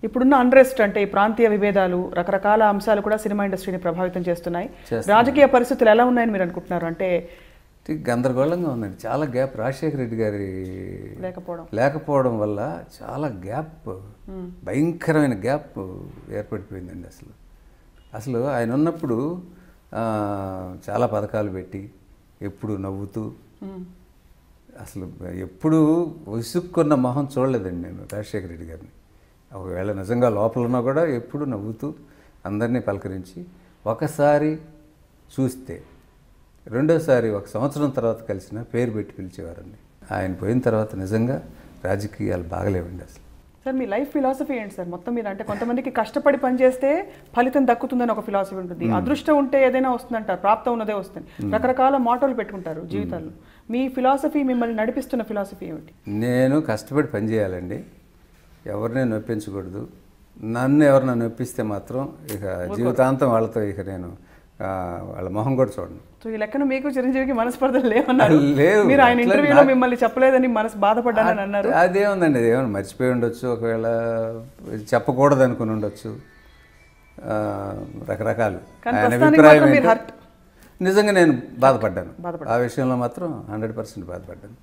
ఇప్పుడున్న అన్రెస్ట్ అంటే ఈ ప్రాంతీయ విభేదాలు రకరకాల అంశాలు కూడా సినిమా ఇండస్ట్రీని ప్రభావితం చేస్తున్నాయి. రాజకీయ పరిస్థితులు ఎలా ఉన్నాయని మీరు అనుకుంటున్నారు? అంటే గందరగోళంగా ఉందండి. చాలా గ్యాప్ రాజశేఖర రెడ్డి గారి లేకపోవడం వల్ల చాలా గ్యాప్, భయంకరమైన గ్యాప్ ఏర్పడిపోయిందండి. అసలు ఆయన ఉన్నప్పుడు చాలా పథకాలు పెట్టి ఎప్పుడు నవ్వుతూ, అసలు ఎప్పుడు విసుక్కున్న మొహం చూడలేదండి నేను రాజశేఖర రెడ్డి గారిని. ఒకవేళ నిజంగా లోపల ఉన్నా కూడా ఎప్పుడు నవ్వుతూ అందరినీ పలకరించి, ఒకసారి చూస్తే రెండోసారి 1 సంవత్సరం తర్వాత కలిసిన పేరు పెట్టి పిలిచేవారండి. ఆయన పోయిన తర్వాత నిజంగా రాజకీయాలు బాగలేవండి అసలు. సార్ మీ లైఫ్ ఫిలాసఫీ ఏంటి సార్? మొత్తం మీరు అంటే కొంతమందికి కష్టపడి పనిచేస్తే ఫలితం దక్కుతుందని ఒక ఫిలాసఫీ ఉంటుంది, అదృష్టం ఉంటే ఏదైనా వస్తుందంటారు, ప్రాప్తం ఉన్నదే వస్తుంది, రకరకాల మోటోలు పెట్టుకుంటారు జీవితాల్లో. మీ ఫిలాసఫీ, మిమ్మల్ని నడిపిస్తున్న ఫిలాసఫీ ఏమిటి? నేను కష్టపడి పనిచేయాలండి, ఎవరినే నొప్పించకూడదు. నన్ను ఎవరిని నొప్పిస్తే మాత్రం ఇక జీవితాంతం వాళ్ళతో ఇక నేను వాళ్ళ మొహం కూడా చూడను. సో ఈ లెక్కన మీకు చిరంజీవికి మనస్పర్ధలు లేవన్నారు. మీరు ఆయన ఇంటర్వ్యూలో మిమ్మల్ని చెప్పలేదని మనసు బాధపడ్డానని అన్నారు. అదేముందండి, అదేమన్నా మర్చిపోయి ఉండొచ్చు, ఒకవేళ చెప్పకూడదు అనుకుని ఉండొచ్చు, రకరకాలు. ఆయన అభిప్రాయం నిజంగా నేను బాధపడ్డాను. ఆ విషయంలో మాత్రం 100% బాధపడ్డాను.